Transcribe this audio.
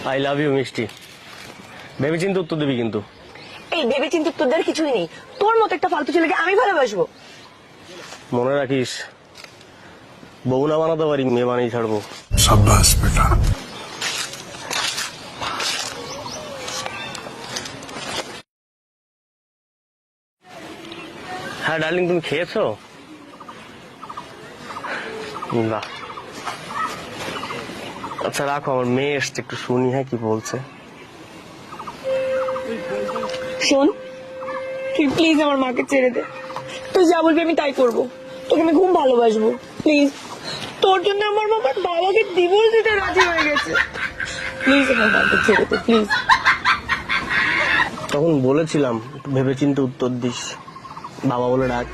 I love you মিষ্টি। ভেবে চিন্তে উত্তর দিবি কিন্তু। এই ভেবে চিন্তে উত্তর দেওয়ার কিছুই নেই। তোর মতো একটা ফালতু ছেলেকে আমি ভালোবাসবো? মনে রাখিস, বউ না বানাতে পারি, মেয়ে বানিয়ে ছাড়বো। शाबाश बेटा। হ্যাঁ ডার্লিং, তুমি খেয়েছো? না, আচ্ছা রাখো, আমার মেয়ে এসছে, একটু শুনি হ্যাঁ কি বলছে। শোন, তুই প্লিজ আমার মাকে ছেড়ে দে। তুই যা বলবি আমি তাই করবো। তোকে আমি খুব ভালোবাসবো, প্লিজ। তোর জন্য আমার মা আমার বাবাকে ডিভোর্স দিতে রাজি হয়ে গেছে। প্লিজ আমার মাকে ছেড়ে দে, প্লিজ। তখন বলেছিলাম একটু ভেবে চিন্তে উত্তর দিস, বাবা বলে ডাক।